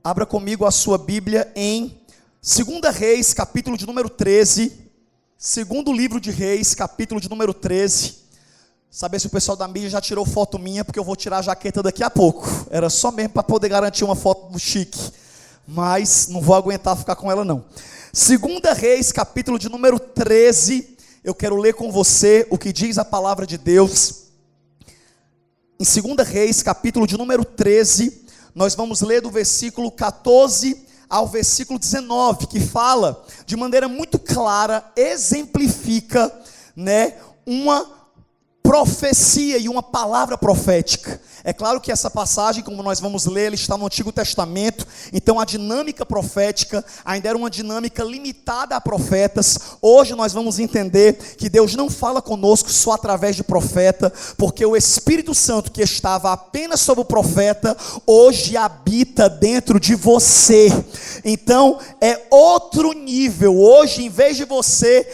Abra comigo a sua Bíblia em 2 Reis, capítulo de número 13. Segundo livro de Reis, capítulo de número 13. Saber se o pessoal da mídia já tirou foto minha, porque eu vou tirar a jaqueta daqui a pouco. Era só mesmo para poder garantir uma foto do chique. Mas não vou aguentar ficar com ela não. 2 Reis, capítulo de número 13. Eu quero ler com você o que diz a palavra de Deus. Em 2 Reis, capítulo de número 13, nós vamos ler do versículo 14 ao versículo 19, que fala de maneira muito clara, exemplifica, uma profecia e uma palavra profética. É claro que essa passagem, como nós vamos ler, ela está no Antigo Testamento, então a dinâmica profética ainda era uma dinâmica limitada a profetas. Hoje nós vamos entender que Deus não fala conosco só através de profeta, porque o Espírito Santo que estava apenas sobre o profeta, hoje habita dentro de você. Então é outro nível. Hoje, em vez de você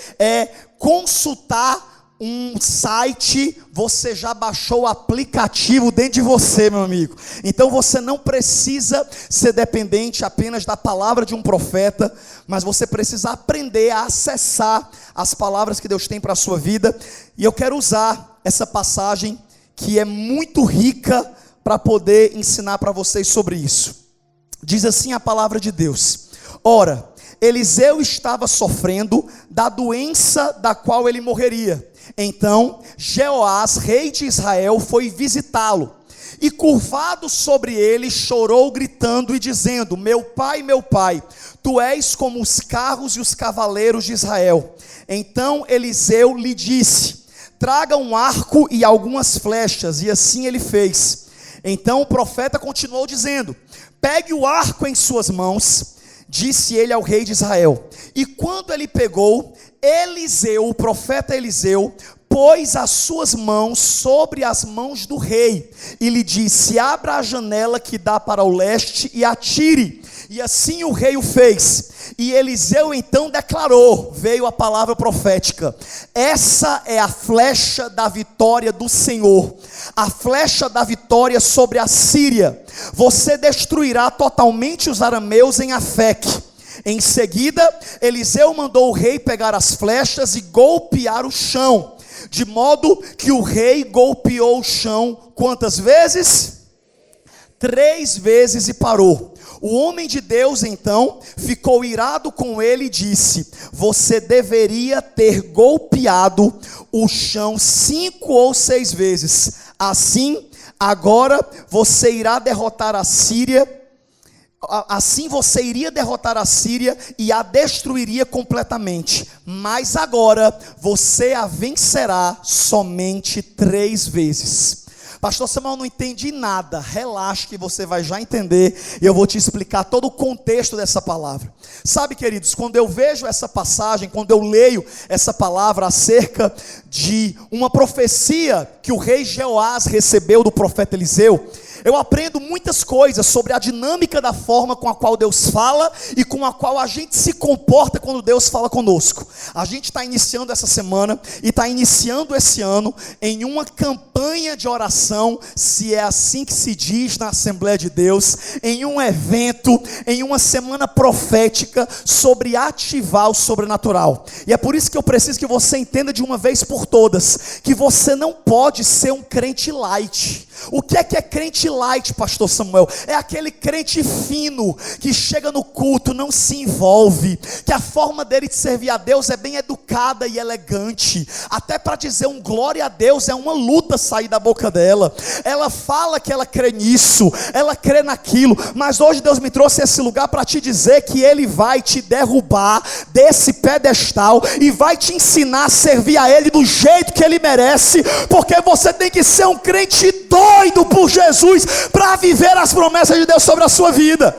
consultar um site, você já baixou o aplicativo dentro de você, meu amigo. Então você não precisa ser dependente apenas da palavra de um profeta, mas você precisa aprender a acessar as palavras que Deus tem para a sua vida. E eu quero usar essa passagem que é muito rica para poder ensinar para vocês sobre isso. Diz assim a palavra de Deus: ora, Eliseu estava sofrendo da doença da qual ele morreria. Então Jeoás, rei de Israel, foi visitá-lo, e curvado sobre ele, chorou gritando e dizendo: meu pai, tu és como os carros e os cavaleiros de Israel. Então Eliseu lhe disse: traga um arco e algumas flechas, e assim ele fez. Então o profeta continuou dizendo: pegue o arco em suas mãos, disse ele ao rei de Israel. E quando ele pegou, Eliseu, o profeta Eliseu, pôs as suas mãos sobre as mãos do rei, e lhe disse: abra a janela que dá para o leste e atire. E assim o rei o fez. E Eliseu então declarou, veio a palavra profética: essa é a flecha da vitória do Senhor, a flecha da vitória sobre a Síria. Você destruirá totalmente os arameus em Afeque. Em seguida, Eliseu mandou o rei pegar as flechas e golpear o chão, de modo que o rei golpeou o chão quantas vezes? 3 vezes e parou. O homem de Deus então ficou irado com ele e disse: você deveria ter golpeado o chão 5 ou 6 vezes. Assim, agora você irá derrotar a Síria. Assim você iria derrotar a Síria e a destruiria completamente. Mas agora você a vencerá somente 3 vezes. Pastor Samuel, não entendi nada. Relaxa que você vai já entender. E eu vou te explicar todo o contexto dessa palavra. Sabe, queridos, quando eu vejo essa passagem, quando eu leio essa palavra acerca de uma profecia que o rei Jeoás recebeu do profeta Eliseu, eu aprendo muitas coisas sobre a dinâmica da forma com a qual Deus fala e com a qual a gente se comporta quando Deus fala conosco. A gente está iniciando essa semana e está iniciando esse ano em uma campanha de oração, se é assim que se diz na Assembleia de Deus, em um evento, em uma semana profética sobre ativar o sobrenatural. E é por isso que eu preciso que você entenda de uma vez por todas, que você não pode ser um crente light. O que é crente light, pastor Samuel? É aquele crente fino, que chega no culto, não se envolve, que a forma dele de servir a Deus é bem educada e elegante, até para dizer um glória a Deus é uma luta sair da boca dela. Ela fala que ela crê nisso, ela crê naquilo, mas hoje Deus me trouxe a esse lugar para te dizer que Ele vai te derrubar desse pedestal e vai te ensinar a servir a Ele do jeito que Ele merece, porque você tem que ser um crente doido por Jesus para viver as promessas de Deus sobre a sua vida.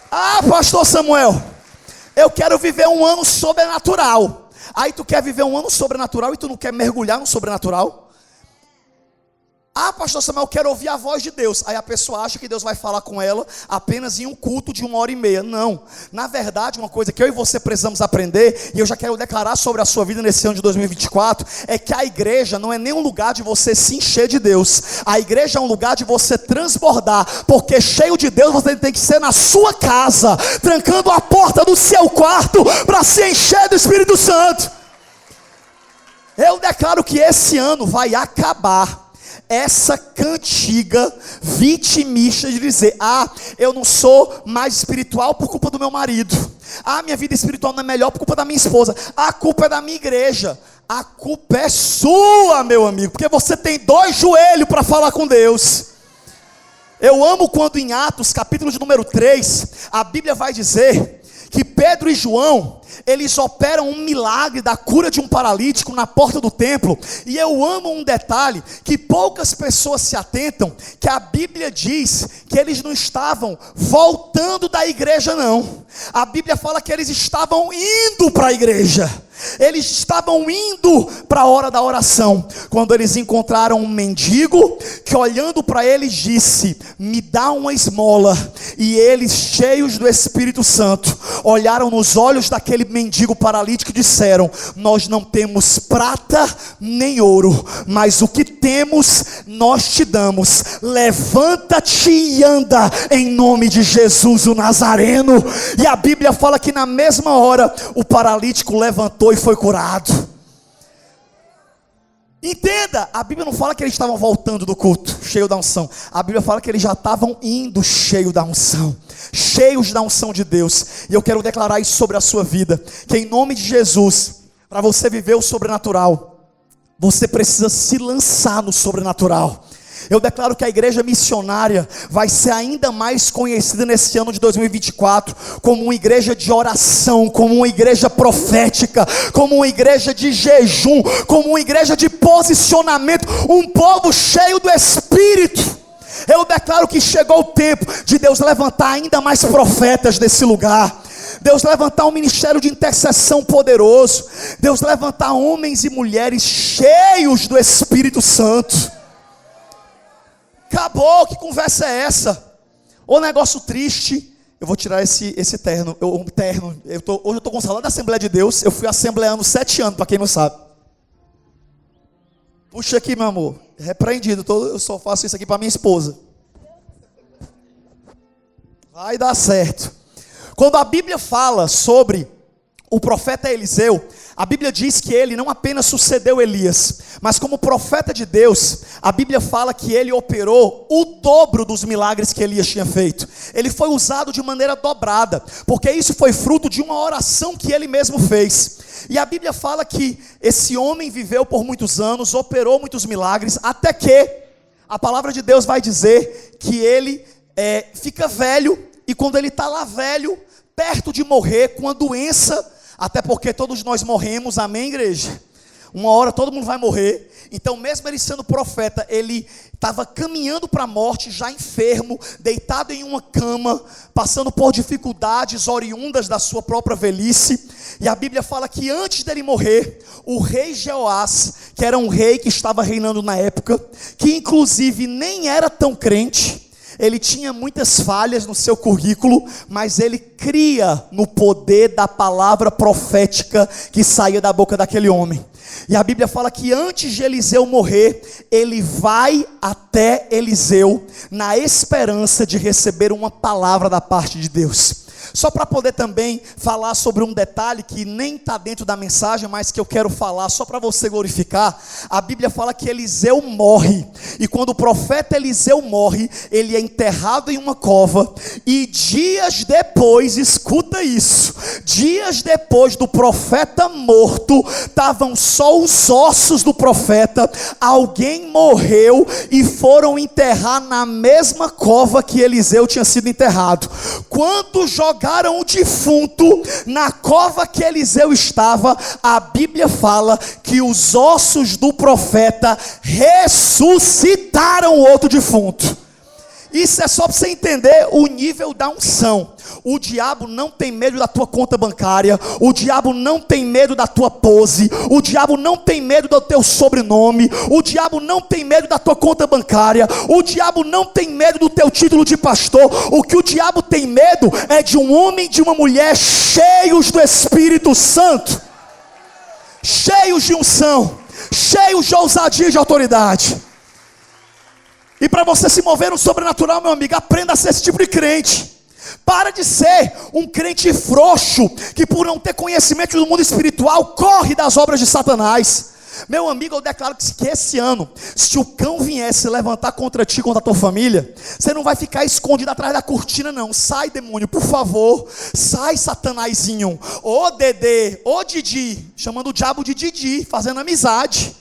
Ah, pastor Samuel, eu quero viver um ano sobrenatural. Aí tu quer viver um ano sobrenatural e tu não quer mergulhar no sobrenatural? Ah, pastor Samuel, eu quero ouvir a voz de Deus. Aí a pessoa acha que Deus vai falar com ela apenas em um culto de 1h30. Não. Na verdade, uma coisa que eu e você precisamos aprender, e eu já quero declarar sobre a sua vida nesse ano de 2024, é que a igreja não é nem um lugar de você se encher de Deus. A igreja é um lugar de você transbordar, porque cheio de Deus você tem que ser na sua casa, trancando a porta do seu quarto para se encher do Espírito Santo. Eu declaro que esse ano vai acabar essa cantiga vitimista de dizer: ah, eu não sou mais espiritual por culpa do meu marido, ah, minha vida espiritual não é melhor por culpa da minha esposa, a culpa é da minha igreja. A culpa é sua, meu amigo, porque você tem 2 joelhos para falar com Deus. Eu amo quando em Atos, capítulo de número 3, a Bíblia vai dizer que Pedro e João, eles operam um milagre da cura de um paralítico na porta do templo. E eu amo um detalhe que poucas pessoas se atentam, que a Bíblia diz que eles não estavam voltando da igreja não. A Bíblia fala que eles estavam indo para a igreja. Eles estavam indo para a hora da oração, quando eles encontraram um mendigo, que olhando para eles disse: me dá uma esmola. E eles, cheios do Espírito Santo, olharam nos olhos daquele mendigo paralítico e disseram: nós não temos prata nem ouro, mas o que temos nós te damos. Levanta-te e anda em nome de Jesus o Nazareno. E a Bíblia fala que na mesma hora o paralítico levantou e foi curado. Entenda, a Bíblia não fala que eles estavam voltando do culto cheio da unção. A Bíblia fala que eles já estavam indo cheio da unção, cheios da unção de Deus. E eu quero declarar isso sobre a sua vida, que em nome de Jesus, para você viver o sobrenatural, você precisa se lançar no sobrenatural. Eu declaro que a igreja missionária vai ser ainda mais conhecida nesse ano de 2024 como uma igreja de oração, como uma igreja profética, como uma igreja de jejum, como uma igreja de posicionamento, um povo cheio do Espírito. Eu declaro que chegou o tempo de Deus levantar ainda mais profetas desse lugar. Deus levantar um ministério de intercessão poderoso. Deus levantar homens e mulheres cheios do Espírito Santo. Acabou, que conversa é essa? Ô negócio triste. Eu vou tirar esse terno. Hoje eu estou com o salário da Assembleia de Deus. Eu fui assembleando 7 anos, para quem não sabe. Puxa aqui, meu amor. Repreendido. Eu só faço isso aqui para minha esposa. Vai dar certo. Quando a Bíblia fala sobre o profeta Eliseu, a Bíblia diz que ele não apenas sucedeu Elias, mas como profeta de Deus, a Bíblia fala que ele operou o dobro dos milagres que Elias tinha feito. Ele foi usado de maneira dobrada, porque isso foi fruto de uma oração que ele mesmo fez. E a Bíblia fala que esse homem viveu por muitos anos, operou muitos milagres, até que a palavra de Deus vai dizer que ele fica velho, e quando ele está lá velho, perto de morrer, com a doença, até porque todos nós morremos, amém, igreja? Uma hora todo mundo vai morrer. Então mesmo ele sendo profeta, ele estava caminhando para a morte, já enfermo, deitado em uma cama, passando por dificuldades oriundas da sua própria velhice. E a Bíblia fala que antes dele morrer, o rei Jeoás, que era um rei que estava reinando na época, que inclusive nem era tão crente, ele tinha muitas falhas no seu currículo, mas ele cria no poder da palavra profética que saía da boca daquele homem. E a Bíblia fala que antes de Eliseu morrer, ele vai até Eliseu na esperança de receber uma palavra da parte de Deus. Só para poder também falar sobre um detalhe que nem está dentro da mensagem, mas que eu quero falar só para você glorificar. A Bíblia fala que Eliseu morre, e quando o profeta Eliseu morre, ele é enterrado em uma cova, e dias depois, escuta isso, dias depois do profeta morto, estavam só os ossos do profeta. Alguém morreu e foram enterrar na mesma cova que Eliseu tinha sido enterrado. Quando jogaram o defunto na cova que Eliseu estava, a Bíblia fala que os ossos do profeta ressuscitaram o outro defunto. Isso é só para você entender o nível da unção. O diabo não tem medo da tua conta bancária, o diabo não tem medo da tua pose, o diabo não tem medo do teu sobrenome, o diabo não tem medo da tua conta bancária, o diabo não tem medo do teu título de pastor. O que o diabo tem medo é de um homem e de uma mulher cheios do Espírito Santo, cheios de unção, cheios de ousadia e de autoridade. E para você se mover no sobrenatural, meu amigo, aprenda a ser esse tipo de crente. Para de ser um crente frouxo, que por não ter conhecimento do mundo espiritual, corre das obras de Satanás. Meu amigo, eu declaro que esse ano, se o cão viesse se levantar contra ti, contra a tua família, você não vai ficar escondido atrás da cortina não. Sai, demônio, por favor. Sai, Satanazinho. Ô Dedê, ô Didi, chamando o diabo de Didi, fazendo amizade.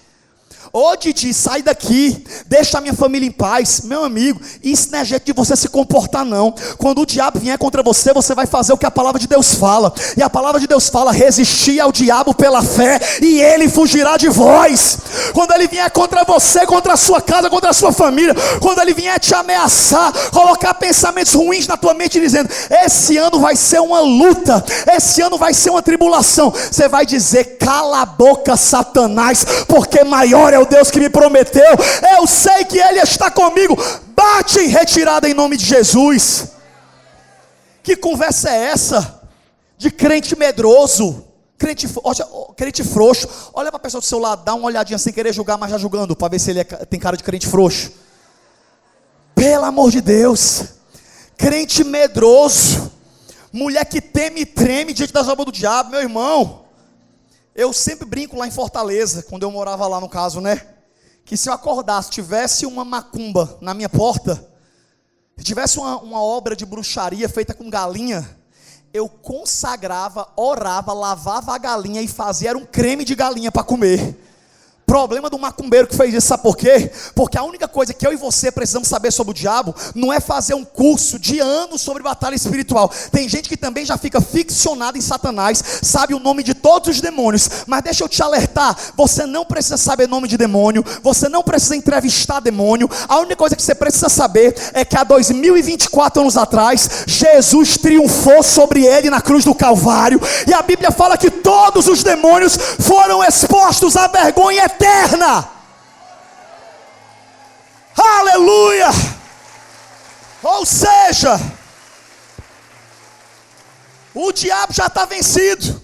Ô Didi, sai daqui, deixa a minha família em paz. Meu amigo, isso não é jeito de você se comportar não. Quando o diabo vier contra você, você vai fazer o que a palavra de Deus fala. E a palavra de Deus fala: resistir ao diabo pela fé, e ele fugirá de vós. Quando ele vier contra você, contra a sua casa, contra a sua família, quando ele vier te ameaçar, colocar pensamentos ruins na tua mente, dizendo: esse ano vai ser uma luta, esse ano vai ser uma tribulação, você vai dizer: cala a boca, Satanás, porque maior é o Deus que me prometeu. Eu sei que Ele está comigo. Bate em retirada em nome de Jesus. Que conversa é essa? De crente medroso, crente frouxo. Olha para a pessoa do seu lado, dá uma olhadinha sem querer julgar, mas já julgando, para ver se ele tem cara de crente frouxo. Pelo amor de Deus, crente medroso, mulher que teme e treme diante das obras do diabo. Meu irmão, eu sempre brinco lá em Fortaleza, quando eu morava lá no caso, né? Que se eu acordasse, tivesse uma macumba na minha porta, se tivesse uma obra de bruxaria feita com galinha, eu consagrava, orava, lavava a galinha e fazia era um creme de galinha para comer. Problema do macumbeiro que fez isso, sabe por quê? Porque a única coisa que eu e você precisamos saber sobre o diabo não é fazer um curso de anos sobre batalha espiritual. Tem gente que também já fica ficcionada em Satanás, sabe o nome de todos os demônios, mas deixa eu te alertar, você não precisa saber nome de demônio, você não precisa entrevistar demônio. A única coisa que você precisa saber é que há 2024 anos atrás, Jesus triunfou sobre ele na cruz do Calvário, e a Bíblia fala que todos os demônios foram expostos à vergonha eterna. Aleluia! Ou seja, o diabo já está vencido.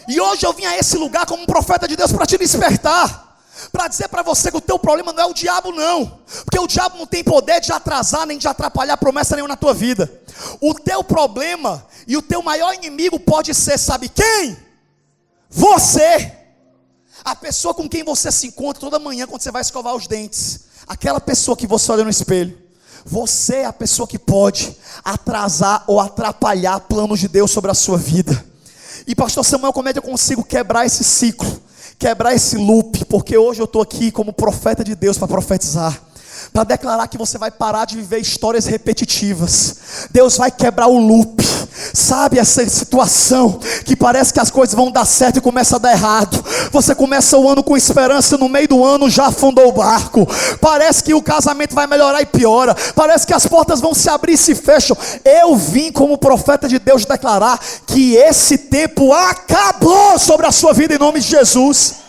E hoje eu vim a esse lugar como um profeta de Deus para te despertar, para dizer para você que o teu problema não é o diabo não, porque o diabo não tem poder de atrasar nem de atrapalhar promessa nenhuma na tua vida. O teu problema e o teu maior inimigo pode ser, sabe quem? Você. A pessoa com quem você se encontra toda manhã quando você vai escovar os dentes, aquela pessoa que você olha no espelho. Você é a pessoa que pode atrasar ou atrapalhar planos de Deus sobre a sua vida. E pastor Samuel, como é que eu consigo quebrar esse ciclo, quebrar esse loop? Porque hoje eu estou aqui como profeta de Deus para profetizar, para declarar que você vai parar de viver histórias repetitivas. Deus vai quebrar o loop. Sabe essa situação que parece que as coisas vão dar certo e começa a dar errado? Você começa o ano com esperança, no meio do ano já afundou o barco. Parece que o casamento vai melhorar e piora. Parece que as portas vão se abrir e se fecham. Eu vim como profeta de Deus declarar que esse tempo acabou sobre a sua vida em nome de Jesus.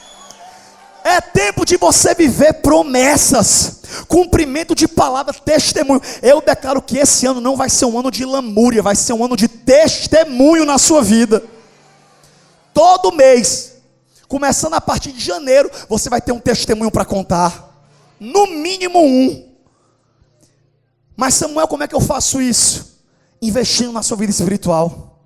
É tempo de você viver promessas, cumprimento de palavra, testemunho. Eu declaro que esse ano não vai ser um ano de lamúria, vai ser um ano de testemunho na sua vida. Todo mês, começando a partir de janeiro, você vai ter um testemunho para contar, no mínimo um. Mas Samuel, como é que eu faço isso? Investindo na sua vida espiritual.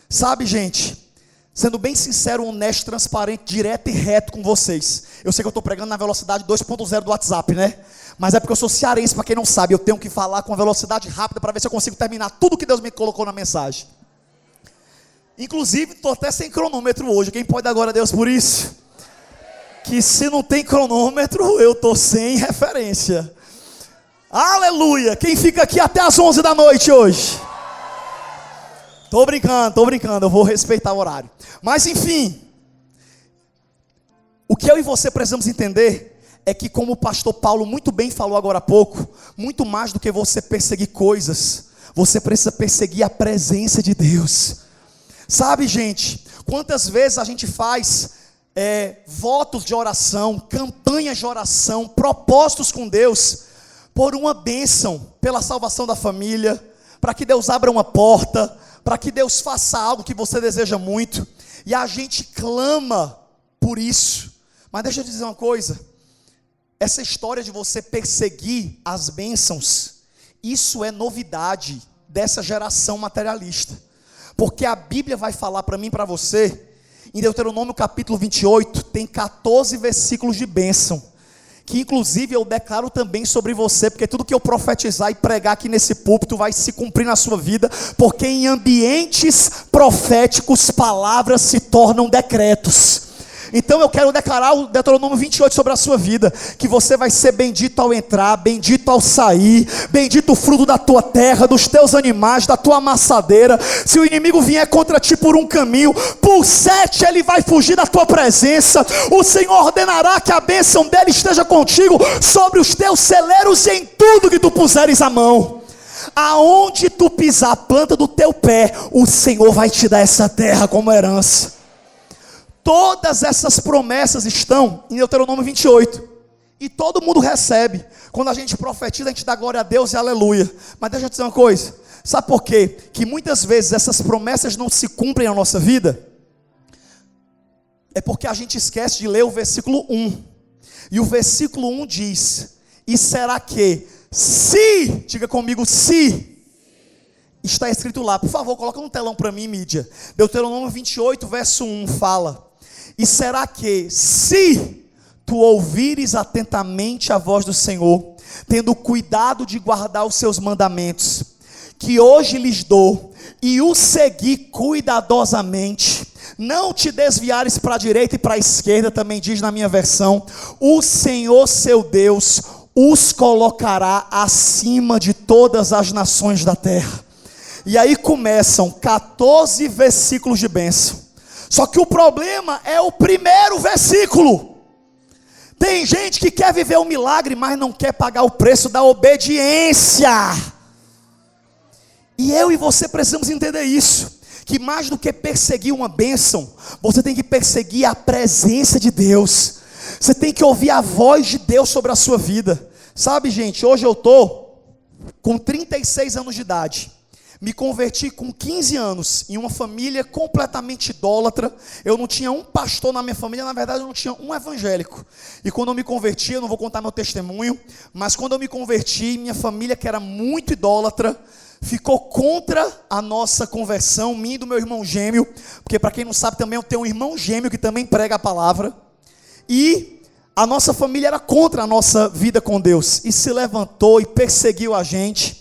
Sabe, gente, sendo bem sincero, honesto, transparente, direto e reto com vocês. Eu sei que eu estou pregando na velocidade 2.0 do WhatsApp, né? Mas é porque eu sou cearense, para quem não sabe. Eu tenho que falar com velocidade rápida para ver se eu consigo terminar tudo que Deus me colocou na mensagem. Inclusive, estou até sem cronômetro hoje. Quem pode dar glória a Deus por isso? Que se não tem cronômetro, eu estou sem referência. Aleluia! Quem fica aqui até as 11 da noite hoje? Tô brincando, eu vou respeitar o horário. Mas enfim, o que eu e você precisamos entender é que, como o pastor Paulo muito bem falou agora há pouco, muito mais do que você perseguir coisas, você precisa perseguir a presença de Deus. Sabe, gente, quantas vezes a gente faz votos de oração, campanhas de oração, propósitos com Deus, por uma bênção, pela salvação da família, para que Deus abra uma porta, para que Deus faça algo que você deseja muito, e a gente clama por isso. Mas deixa eu te dizer uma coisa, essa história de você perseguir as bênçãos, isso é novidade dessa geração materialista, porque a Bíblia vai falar para mim e para você, em Deuteronômio capítulo 28, tem 14 versículos de bênção, que inclusive eu declaro também sobre você, porque tudo que eu profetizar e pregar aqui nesse púlpito vai se cumprir na sua vida, porque em ambientes proféticos palavras se tornam decretos. Então eu quero declarar o Deuteronômio 28 sobre a sua vida, que você vai ser bendito ao entrar, bendito ao sair, bendito o fruto da tua terra, dos teus animais, da tua amassadeira. Se o inimigo vier contra ti por um caminho, por 7 ele vai fugir da tua presença. O Senhor ordenará que a bênção dele esteja contigo sobre os teus celeiros e em tudo que tu puseres a mão. Aonde tu pisar a planta do teu pé, o Senhor vai te dar essa terra como herança. Todas essas promessas estão em Deuteronômio 28, e todo mundo recebe. Quando a gente profetiza, a gente dá glória a Deus e aleluia. Mas deixa eu te dizer uma coisa, sabe por quê? Que muitas vezes essas promessas não se cumprem na nossa vida? É porque a gente esquece de ler o versículo 1, e o versículo 1 diz, e será que, se, diga comigo, se, está escrito lá, por favor, coloca no telão para mim, mídia, Deuteronômio 28, verso 1, fala, e será que, se tu ouvires atentamente a voz do Senhor, tendo cuidado de guardar os seus mandamentos, que hoje lhes dou, e o seguir cuidadosamente, não te desviares para a direita e para a esquerda, também diz na minha versão, o Senhor seu Deus os colocará acima de todas as nações da terra. E aí começam 14 versículos de bênção. Só que o problema é o primeiro versículo. Tem gente que quer viver um milagre, mas não quer pagar o preço da obediência. E eu e você precisamos entender isso, que mais do que perseguir uma bênção, você tem que perseguir a presença de Deus. Você tem que ouvir a voz de Deus sobre a sua vida. Sabe, gente, hoje eu estou com 36 anos de idade. Me converti com 15 anos, em uma família completamente idólatra. Eu não tinha um pastor na minha família, na verdade eu não tinha um evangélico. E quando eu me converti, eu não vou contar meu testemunho, mas quando eu me converti, minha família, que era muito idólatra, ficou contra a nossa conversão, minha e do meu irmão gêmeo, porque para quem não sabe também eu tenho um irmão gêmeo que também prega a palavra, e a nossa família era contra a nossa vida com Deus, e se levantou e perseguiu a gente.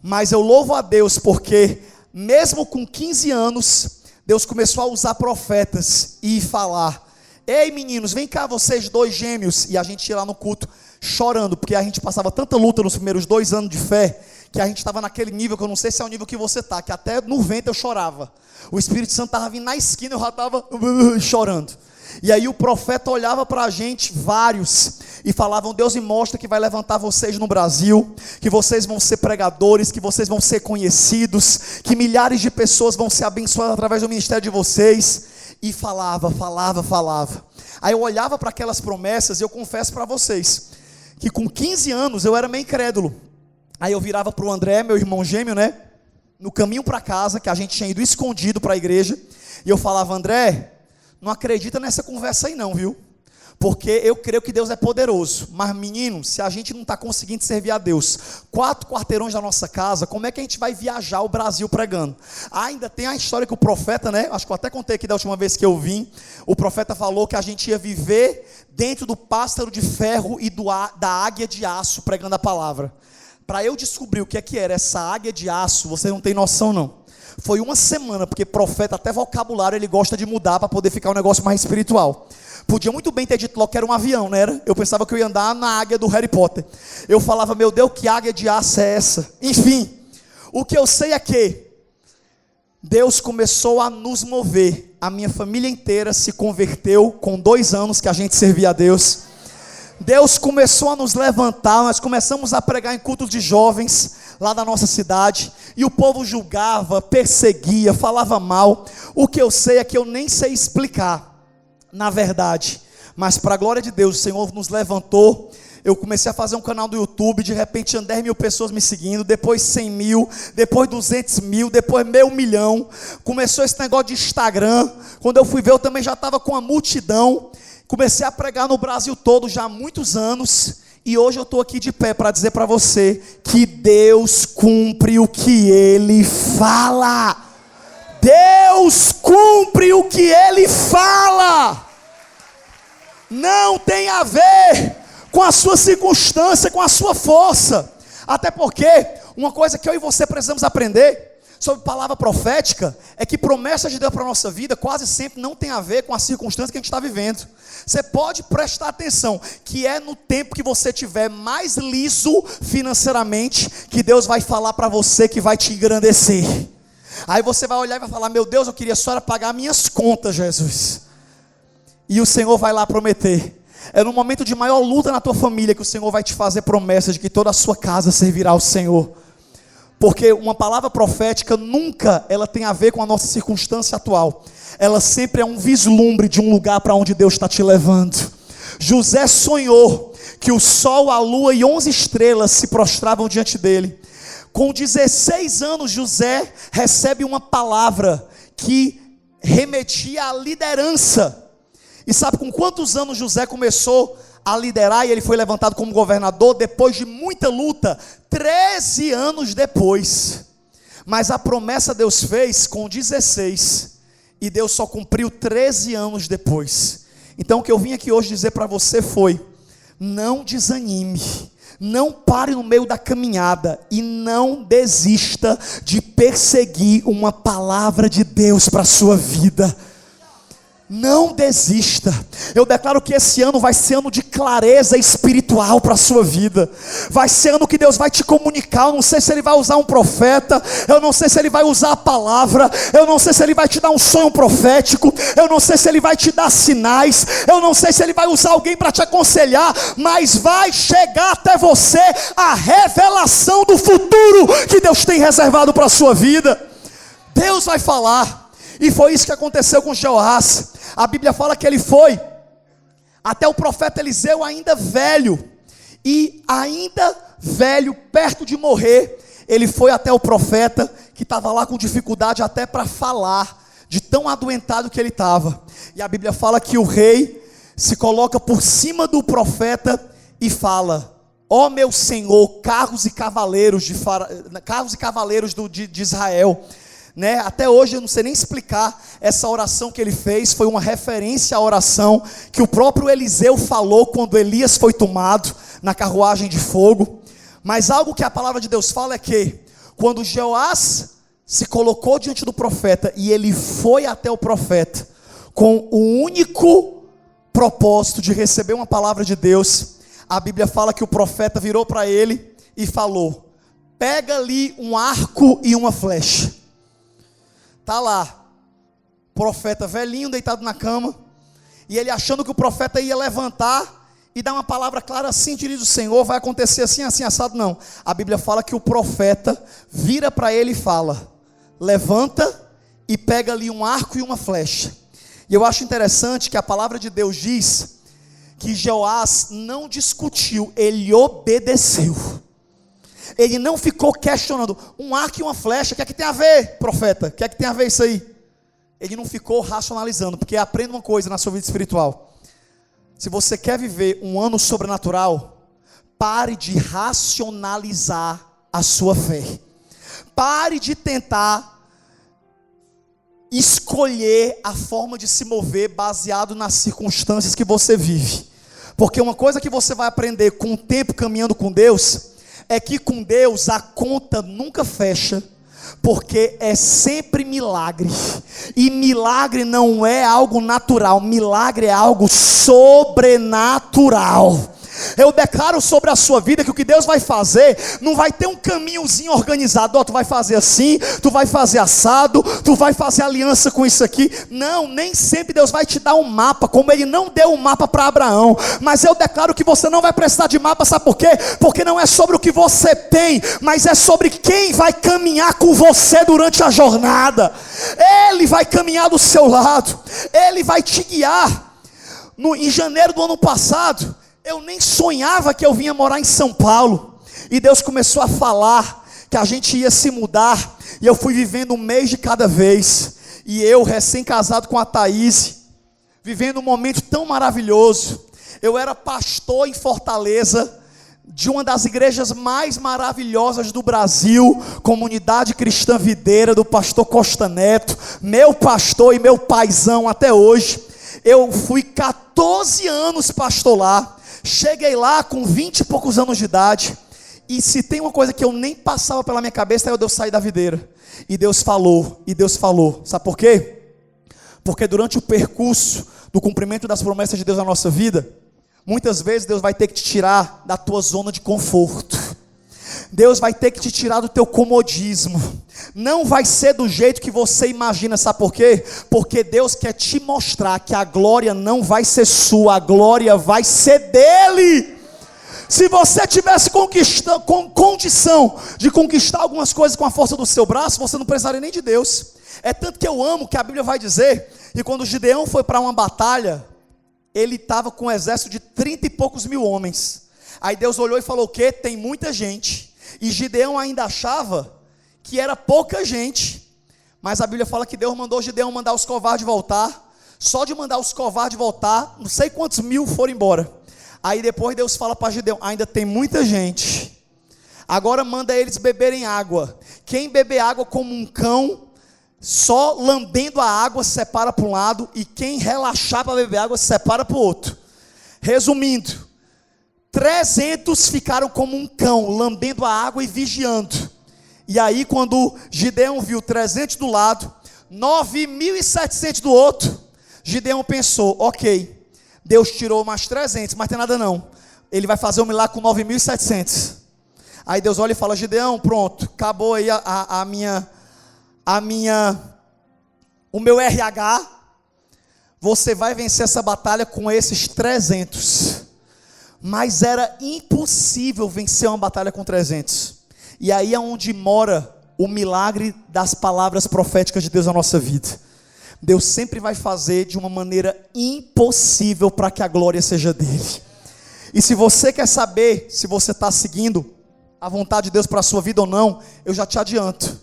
Mas eu louvo a Deus porque, mesmo com 15 anos, Deus começou a usar profetas e falar, ei meninos, vem cá vocês dois gêmeos, e a gente ia lá no culto chorando, porque a gente passava tanta luta nos primeiros 2 anos de fé, que a gente estava naquele nível, que eu não sei se é o nível que você está, que até no vento eu chorava, o Espírito Santo estava vindo na esquina, eu já estava chorando. E aí o profeta olhava para a gente, vários, e falavam, Deus me mostra que vai levantar vocês no Brasil, que vocês vão ser pregadores, que vocês vão ser conhecidos, que milhares de pessoas vão ser abençoadas através do ministério de vocês, e falava. Aí eu olhava para aquelas promessas, e eu confesso para vocês, que com 15 anos eu era meio incrédulo. Aí eu virava para o André, meu irmão gêmeo, né, no caminho para casa, que a gente tinha ido escondido para a igreja, e eu falava, André, não acredita nessa conversa aí não, viu? Porque eu creio que Deus é poderoso. Mas menino, se a gente não está conseguindo servir a Deus 4 quarteirões da nossa casa, como é que a gente vai viajar o Brasil pregando? Ainda tem a história que o profeta, né? Acho que eu até contei aqui da última vez que eu vim. O profeta falou que a gente ia viver dentro do pássaro de ferro e da águia de aço, pregando a palavra. Para eu descobrir o que é que era essa águia de aço, você não tem noção não. Foi uma semana, porque profeta, até vocabulário, ele gosta de mudar para poder ficar um negócio mais espiritual. Podia muito bem ter dito logo que era um avião, não era? Eu pensava que eu ia andar na águia do Harry Potter. Eu falava, meu Deus, que águia de aço é essa? Enfim, o que eu sei é que Deus começou a nos mover. A minha família inteira se converteu com 2 anos que a gente servia a Deus. Deus começou a nos levantar, nós começamos a pregar em cultos de jovens. lá da nossa cidade, e o povo julgava, perseguia, falava mal. O que eu sei é que eu nem sei explicar, na verdade, mas para a glória de Deus, o Senhor nos levantou. Eu comecei a fazer um canal do YouTube, de repente tinha 10 mil pessoas me seguindo, depois 100 mil, depois 200 mil, depois meio milhão. Começou esse negócio de Instagram. Quando eu fui ver, eu também já estava com a multidão. Comecei a pregar no Brasil todo já há muitos anos. E hoje eu estou aqui de pé para dizer para você que Deus cumpre o que Ele fala. Deus cumpre o que Ele fala. Não tem a ver com a sua circunstância, com a sua força. Até porque, uma coisa que eu e você precisamos aprender sobre palavra profética, é que promessa de Deus para a nossa vida, quase sempre não tem a ver com a circunstância que a gente está vivendo. Você pode prestar atenção, que é no tempo que você estiver mais liso financeiramente, que Deus vai falar para você que vai te engrandecer. Aí você vai olhar e vai falar: meu Deus, eu queria só era pagar minhas contas, Jesus. E o Senhor vai lá prometer. É no momento de maior luta na tua família que o Senhor vai te fazer promessa de que toda a sua casa servirá ao Senhor. Porque uma palavra profética nunca ela tem a ver com a nossa circunstância atual. Ela sempre é um vislumbre de um lugar para onde Deus está te levando. José sonhou que o sol, a lua e 11 estrelas se prostravam diante dele. Com 16 anos, José recebe uma palavra que remetia à liderança. E sabe com quantos anos José começou a liderar e ele foi levantado como governador? Depois de muita luta, 13 anos depois. Mas a promessa Deus fez com 16 e Deus só cumpriu 13 anos depois. Então o que eu vim aqui hoje dizer para você foi: não desanime, não pare no meio da caminhada e não desista de perseguir uma palavra de Deus para a sua vida. Não desista. Eu declaro que esse ano vai ser ano de clareza espiritual para a sua vida. Vai ser ano que Deus vai te comunicar. Eu não sei se Ele vai usar um profeta, eu não sei se Ele vai usar a palavra, eu não sei se Ele vai te dar um sonho profético, eu não sei se Ele vai te dar sinais, eu não sei se Ele vai usar alguém para te aconselhar, mas vai chegar até você a revelação do futuro que Deus tem reservado para a sua vida. Deus vai falar. E foi isso que aconteceu com Jeoás. A Bíblia fala que ele foi até o profeta Eliseu ainda velho. E ainda velho, perto de morrer, ele foi até o profeta que estava lá com dificuldade até para falar, de tão adoentado que ele estava. E a Bíblia fala que o rei se coloca por cima do profeta e fala: ó meu Senhor, carros e cavaleiros de Israel. Né? Até hoje eu não sei nem explicar essa oração que ele fez. Foi uma referência à oração que o próprio Eliseu falou quando Elias foi tomado na carruagem de fogo. Mas algo que a palavra de Deus fala é que quando Jeoás se colocou diante do profeta e ele foi até o profeta com o único propósito de receber uma palavra de Deus, a Bíblia fala que o profeta virou para ele e falou: pega ali um arco e uma flecha. Está lá, profeta velhinho deitado na cama, e ele achando que o profeta ia levantar e dar uma palavra clara: assim diz o Senhor, vai acontecer assim, assim, assado. Não, a Bíblia fala que o profeta vira para ele e fala: levanta e pega ali um arco e uma flecha. E eu acho interessante que a palavra de Deus diz que Jeoás não discutiu, ele obedeceu. Ele não ficou questionando: um arco e uma flecha, o que é que tem a ver, profeta? O que é que tem a ver isso aí? Ele não ficou racionalizando, porque aprenda uma coisa na sua vida espiritual: se você quer viver um ano sobrenatural, pare de racionalizar a sua fé. Pare de tentar escolher a forma de se mover baseado nas circunstâncias que você vive. Porque uma coisa que você vai aprender com o tempo caminhando com Deus é que com Deus a conta nunca fecha, porque é sempre milagre. E milagre não é algo natural, milagre é algo sobrenatural. Eu declaro sobre a sua vida que o que Deus vai fazer, não vai ter um caminhozinho organizado, ó, tu vai fazer assim, tu vai fazer assado, tu vai fazer aliança com isso aqui. Não, nem sempre Deus vai te dar um mapa, como Ele não deu um mapa para Abraão. Mas eu declaro que você não vai precisar de mapa, sabe por quê? Porque não é sobre o que você tem, mas é sobre quem vai caminhar com você durante a jornada. Ele vai caminhar do seu lado, Ele vai te guiar. Em janeiro do ano passado, eu nem sonhava que eu vinha morar em São Paulo, e Deus começou a falar que a gente ia se mudar, e eu fui vivendo um mês de cada vez, e eu recém-casado com a Thaís, vivendo um momento tão maravilhoso. Eu era pastor em Fortaleza, de uma das igrejas mais maravilhosas do Brasil, Comunidade Cristã Videira, do pastor Costa Neto, meu pastor e meu paizão até hoje. Eu fui 14 anos pastor lá, cheguei lá com 20 e poucos anos de idade, e se tem uma coisa que eu nem passava pela minha cabeça, é eu sair da videira. E Deus falou, sabe por quê? Porque durante o percurso do cumprimento das promessas de Deus na nossa vida, muitas vezes Deus vai ter que te tirar da tua zona de conforto. Deus vai ter que te tirar do teu comodismo. Não vai ser do jeito que você imagina, sabe por quê? Porque Deus quer te mostrar que a glória não vai ser sua, a glória vai ser dele. Se você tivesse condição de conquistar algumas coisas com a força do seu braço, você não precisaria nem de Deus. É tanto que eu amo que a Bíblia vai dizer que quando Gideão foi para uma batalha, ele estava com um exército de 30 e poucos mil homens. Aí Deus olhou e falou: o quê? Tem muita gente. E Gideão ainda achava que era pouca gente, mas a Bíblia fala que Deus mandou Gideão mandar os covardes voltar. Só de mandar os covardes voltar, não sei quantos mil foram embora. Aí depois Deus fala para Gideão: ainda tem muita gente, agora manda eles beberem água. Quem beber água como um cão, só lambendo a água, separa para um lado, e quem relaxar para beber água, separa para o outro. Resumindo, 300 ficaram como um cão, lambendo a água e vigiando. E aí quando Gideão viu 300 do lado, 9.700 do outro, Gideão pensou: ok, Deus tirou mais 300, mas tem nada não, Ele vai fazer um milagre com 9.700. Aí Deus olha e fala: Gideão, pronto, acabou aí o meu RH, você vai vencer essa batalha com esses 300. Mas era impossível vencer uma batalha com 300. E aí é onde mora o milagre das palavras proféticas de Deus na nossa vida. Deus sempre vai fazer de uma maneira impossível para que a glória seja dele. E se você quer saber se você está seguindo a vontade de Deus para a sua vida ou não, eu já te adianto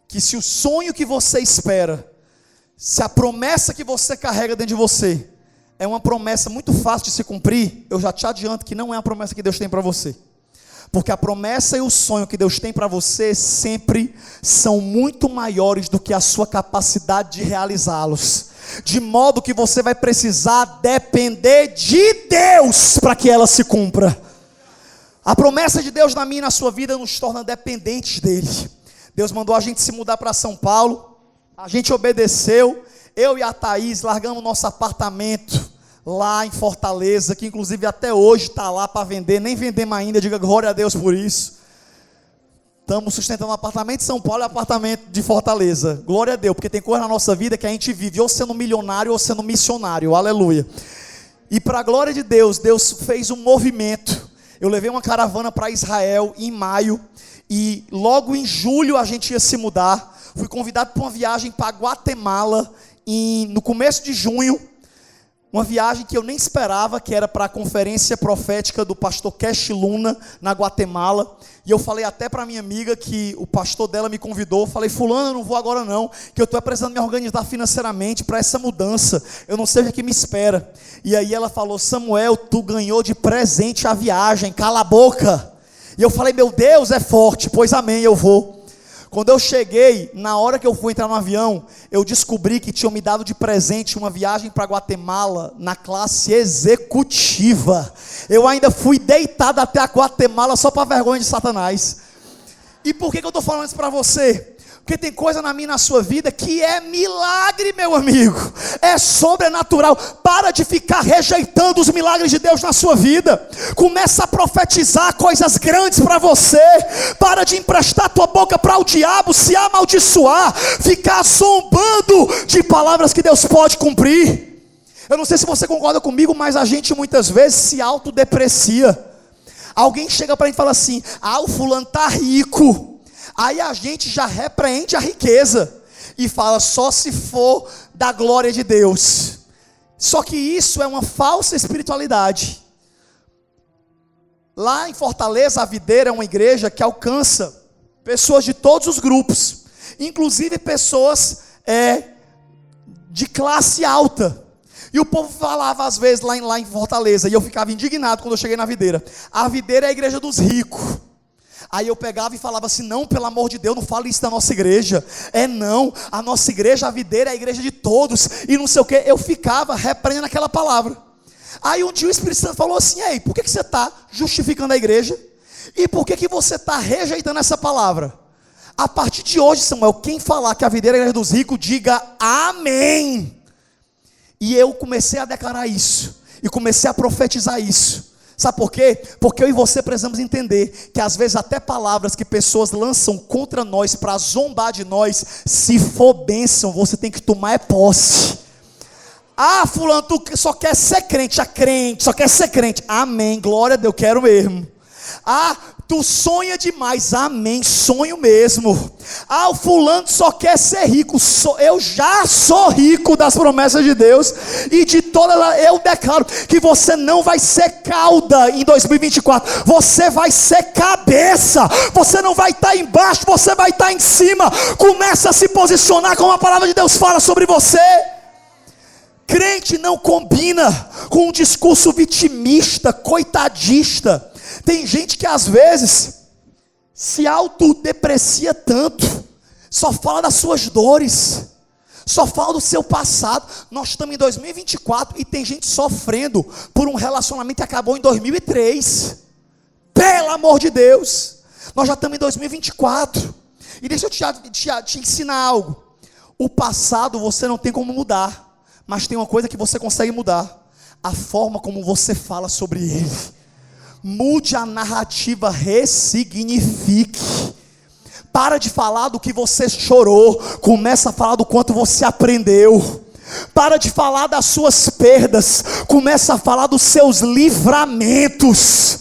que se o sonho que você espera, se a promessa que você carrega dentro de você é uma promessa muito fácil de se cumprir, eu já te adianto que não é a promessa que Deus tem para você. Porque a promessa e o sonho que Deus tem para você sempre são muito maiores do que a sua capacidade de realizá-los. De modo que você vai precisar depender de Deus para que ela se cumpra. A promessa de Deus na minha e na sua vida nos torna dependentes dele. Deus mandou a gente se mudar para São Paulo, a gente obedeceu. Eu e a Thaís largamos nosso apartamento lá em Fortaleza, que inclusive até hoje está lá para vender, nem vendemos ainda, diga glória a Deus por isso. Estamos sustentando um apartamento de São Paulo e um apartamento de Fortaleza, glória a Deus, porque tem coisa na nossa vida que a gente vive ou sendo milionário ou sendo missionário, aleluia. E para a glória de Deus, Deus fez um movimento. Eu levei uma caravana para Israel em maio, e logo em julho a gente ia se mudar. Fui convidado para uma viagem para Guatemala, no começo de junho, uma viagem que eu nem esperava, que era para a conferência profética do pastor Cash Luna, na Guatemala. E eu falei até para minha amiga, que o pastor dela me convidou, falei: fulano, eu não vou agora não, que eu estou precisando me organizar financeiramente para essa mudança, eu não sei o que me espera. E aí ela falou: Samuel, tu ganhou de presente a viagem, cala a boca. E eu falei: meu Deus, é forte, pois amém, eu vou. Quando eu cheguei, na hora que eu fui entrar no avião, eu descobri que tinham me dado de presente uma viagem para Guatemala na classe executiva. Eu ainda fui deitado até a Guatemala só para vergonha de Satanás. E por que eu estou falando isso para você? Porque tem coisa na minha e na sua vida que é milagre, meu amigo. É sobrenatural. Para de ficar rejeitando os milagres de Deus na sua vida. Começa a profetizar coisas grandes para você. Para de emprestar tua boca para o diabo se amaldiçoar. Ficar zombando de palavras que Deus pode cumprir. Eu não sei se você concorda comigo, mas a gente muitas vezes se autodeprecia. Alguém chega para a gente e fala assim: o fulano está rico. Aí a gente já repreende a riqueza e fala: só se for da glória de Deus. Só que isso é uma falsa espiritualidade. Lá em Fortaleza, a Videira é uma igreja que alcança pessoas de todos os grupos, inclusive pessoas de classe alta. E o povo falava às vezes lá em Fortaleza, e eu ficava indignado quando eu cheguei na Videira: a Videira é a igreja dos ricos. Aí eu pegava e falava assim: não, pelo amor de Deus, não fale isso da nossa igreja. Não, a nossa igreja, a Videira, é a igreja de todos, e não sei o que. Eu ficava repreendendo aquela palavra. Aí um dia o Espírito Santo falou assim: ei, por que você está justificando a igreja? E por que você está rejeitando essa palavra? A partir de hoje, Samuel, quem falar que a Videira é a igreja dos ricos, diga amém. E eu comecei a declarar isso, e comecei a profetizar isso. Sabe por quê? Porque eu e você precisamos entender que às vezes até palavras que pessoas lançam contra nós para zombar de nós, se for bênção, você tem que tomar posse. Fulano, tu só quer ser crente, só quer ser crente. Amém, glória a Deus, eu quero mesmo. Tu sonha demais. Amém, sonho mesmo. O fulano só quer ser rico. Eu já sou rico das promessas de Deus. E de toda eu declaro que você não vai ser cauda em 2024. Você vai ser cabeça. Você não vai estar embaixo, você vai estar em cima. Começa a se posicionar como a palavra de Deus fala sobre você. Crente não combina com um discurso vitimista, coitadista. Tem gente que às vezes se autodeprecia tanto, só fala das suas dores, só fala do seu passado. Nós estamos em 2024 e tem gente sofrendo por um relacionamento que acabou em 2003. Pelo amor de Deus, nós já estamos em 2024. E deixa eu te ensinar algo. O passado você não tem como mudar, mas tem uma coisa que você consegue mudar: a forma como você fala sobre ele. Mude a narrativa, ressignifique. Para de falar do que você chorou, começa a falar do quanto você aprendeu. Para de falar das suas perdas, começa a falar dos seus livramentos.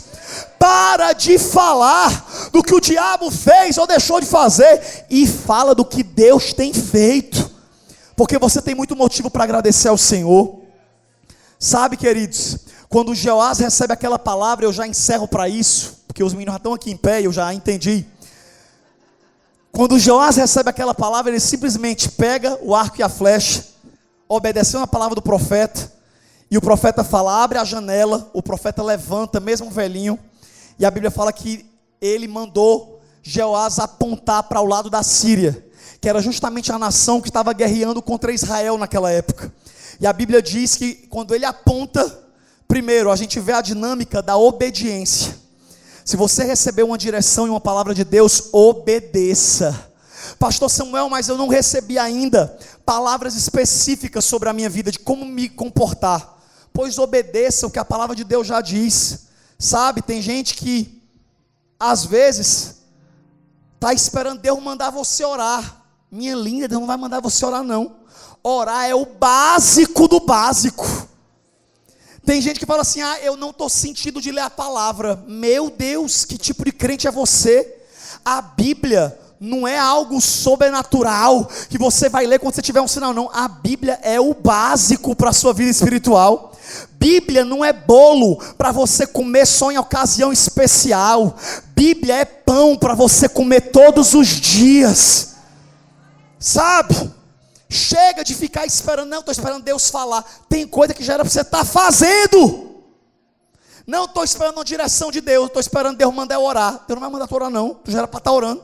Para de falar do que o diabo fez ou deixou de fazer, e fala do que Deus tem feito, porque você tem muito motivo para agradecer ao Senhor. Sabe, queridos, quando o Jeoás recebe aquela palavra, eu já encerro para isso, porque os meninos já estão aqui em pé e eu já entendi. Quando o Jeoás recebe aquela palavra, ele simplesmente pega o arco e a flecha, obedeceu a palavra do profeta, e o profeta fala: abre a janela. O profeta levanta, mesmo velhinho, e a Bíblia fala que ele mandou Jeoás apontar para o lado da Síria, que era justamente a nação que estava guerreando contra Israel naquela época. E a Bíblia diz que quando ele aponta, primeiro a gente vê a dinâmica da obediência. Se você receber uma direção e uma palavra de Deus, obedeça. Pastor Samuel, mas eu não recebi ainda palavras específicas sobre a minha vida, de como me comportar. Pois obedeça o que a palavra de Deus já diz. Sabe, tem gente que às vezes está esperando Deus mandar você orar. Minha linda, Deus não vai mandar você orar não. Orar é o básico do básico. Tem gente que fala assim: eu não estou sentindo de ler a palavra. Meu Deus, que tipo de crente é você? A Bíblia não é algo sobrenatural que você vai ler quando você tiver um sinal, não. A Bíblia é o básico para a sua vida espiritual. Bíblia não é bolo para você comer só em ocasião especial. Bíblia é pão para você comer todos os dias. Sabe? Chega de ficar esperando. Não, estou esperando Deus falar. Tem coisa que já era para você estar fazendo. Não estou esperando uma direção de Deus, estou esperando Deus mandar eu orar. Deus não vai mandar tu orar não, tu já era para estar orando.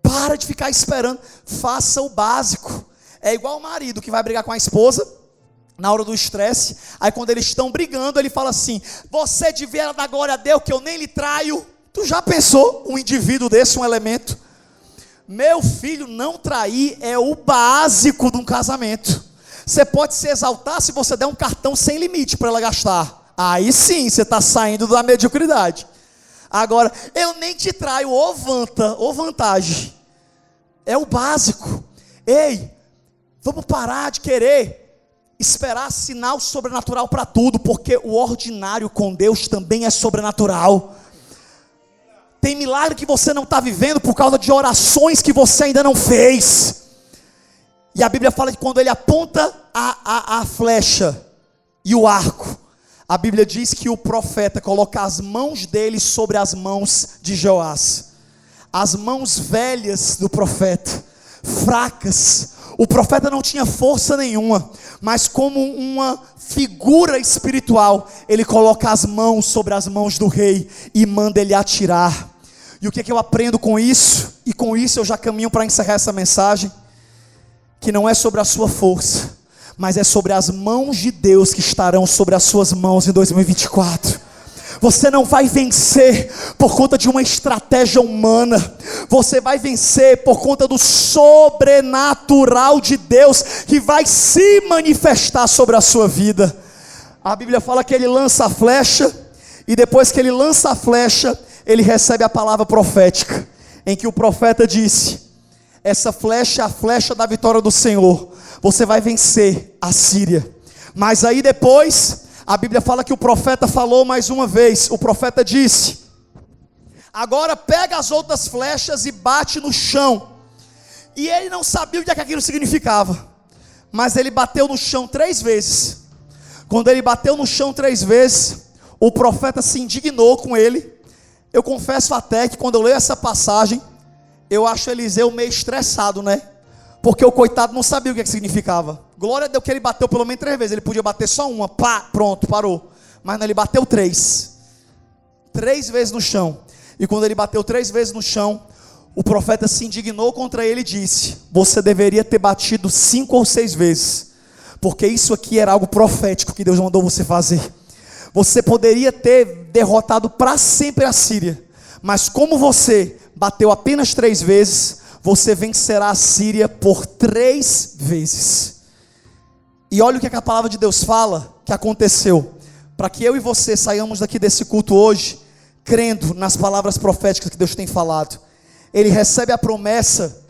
Para de ficar esperando, faça o básico. É igual o marido que vai brigar com a esposa na hora do estresse. Aí quando eles estão brigando, ele fala assim: você devia dar glória a Deus que eu nem lhe traio. Tu já pensou um indivíduo desse, um elemento? Meu filho, não trair é o básico de um casamento. Você pode se exaltar se você der um cartão sem limite para ela gastar. Aí sim, você está saindo da mediocridade. Agora, eu nem te traio, ô vantagem. É o básico. Ei, vamos parar de querer esperar sinal sobrenatural para tudo, porque o ordinário com Deus também é sobrenatural. Tem milagre que você não está vivendo por causa de orações que você ainda não fez. E a Bíblia fala que quando ele aponta a flecha e o arco, a Bíblia diz que o profeta coloca as mãos dele sobre as mãos de Joás. As mãos velhas do profeta, fracas. O profeta não tinha força nenhuma, mas como uma figura espiritual, ele coloca as mãos sobre as mãos do rei e manda ele atirar. E o que é que eu aprendo com isso? E com isso eu já caminho para encerrar essa mensagem. Que não é sobre a sua força, mas é sobre as mãos de Deus que estarão sobre as suas mãos em 2024. Você não vai vencer por conta de uma estratégia humana. Você vai vencer por conta do sobrenatural de Deus que vai se manifestar sobre a sua vida. A Bíblia fala que ele lança a flecha, e depois que ele lança a flecha, ele recebe a palavra profética, em que o profeta disse: essa flecha é a flecha da vitória do Senhor. Você vai vencer a Síria. Mas aí depois, a Bíblia fala que o profeta falou mais uma vez. O profeta disse: agora pega as outras flechas e bate no chão. E ele não sabia o que aquilo significava, mas ele bateu no chão 3 vezes. Quando ele bateu no chão 3 vezes, o profeta se indignou com ele. Eu confesso até que quando eu leio essa passagem, eu acho Eliseu meio estressado, né? Porque o coitado não sabia o que significava. Glória a Deus que ele bateu pelo menos 3 vezes. Ele podia bater só uma, pá, pronto, parou. Mas não, ele bateu 3 vezes no chão. E quando ele bateu 3 vezes no chão, o profeta se indignou contra ele e disse: você deveria ter batido 5 ou 6 vezes, porque isso aqui era algo profético que Deus mandou você fazer. Você poderia ter derrotado para sempre a Síria, mas como você bateu apenas 3 vezes, você vencerá a Síria por 3 vezes. E olha o que a palavra de Deus fala que aconteceu, para que eu e você saiamos daqui desse culto hoje, crendo nas palavras proféticas que Deus tem falado. Ele recebe a promessa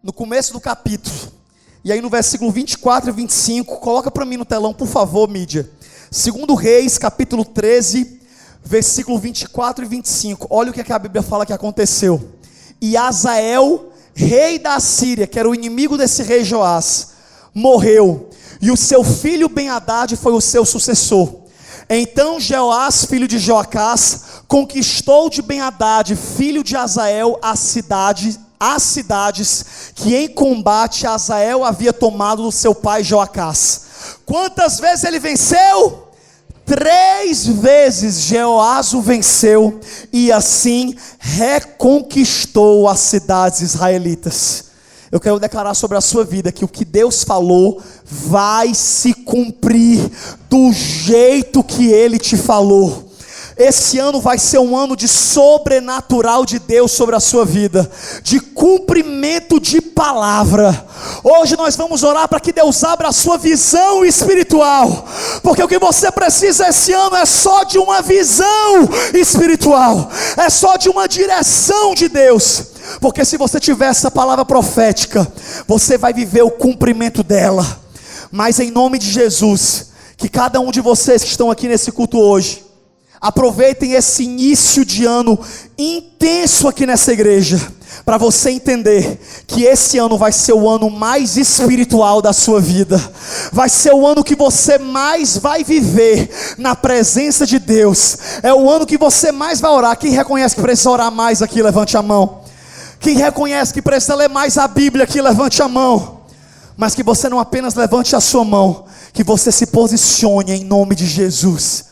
no começo do capítulo, e aí no versículo 24 e 25, coloca para mim no telão, por favor, mídia. 2 Reis, capítulo 13, versículo 24 e 25, olha o que a Bíblia fala que aconteceu. E Azael, rei da Síria, que era o inimigo desse rei Joás, morreu, e o seu filho Ben-Hadad foi o seu sucessor. Então Joás, filho de Joacás, conquistou de Ben-Hadad, filho de Azael, as cidades que em combate Azael havia tomado do seu pai Joacás. Quantas vezes ele venceu? 3 vezes Jeoás o venceu, e assim reconquistou as cidades israelitas. Eu quero declarar sobre a sua vida que o que Deus falou vai se cumprir do jeito que Ele te falou. Esse ano vai ser um ano de sobrenatural de Deus sobre a sua vida, de cumprimento de palavra. Hoje nós vamos orar para que Deus abra a sua visão espiritual, porque o que você precisa esse ano é só de uma visão espiritual, é só de uma direção de Deus, porque se você tiver essa palavra profética, você vai viver o cumprimento dela. Mas em nome de Jesus, que cada um de vocês que estão aqui nesse culto hoje, aproveitem esse início de ano intenso aqui nessa igreja, para você entender que esse ano vai ser o ano mais espiritual da sua vida. Vai ser o ano que você mais vai viver na presença de Deus. É o ano que você mais vai orar. Quem reconhece que precisa orar mais aqui, levante a mão. Quem reconhece que precisa ler mais a Bíblia aqui, levante a mão. Mas que você não apenas levante a sua mão, que você se posicione em nome de Jesus.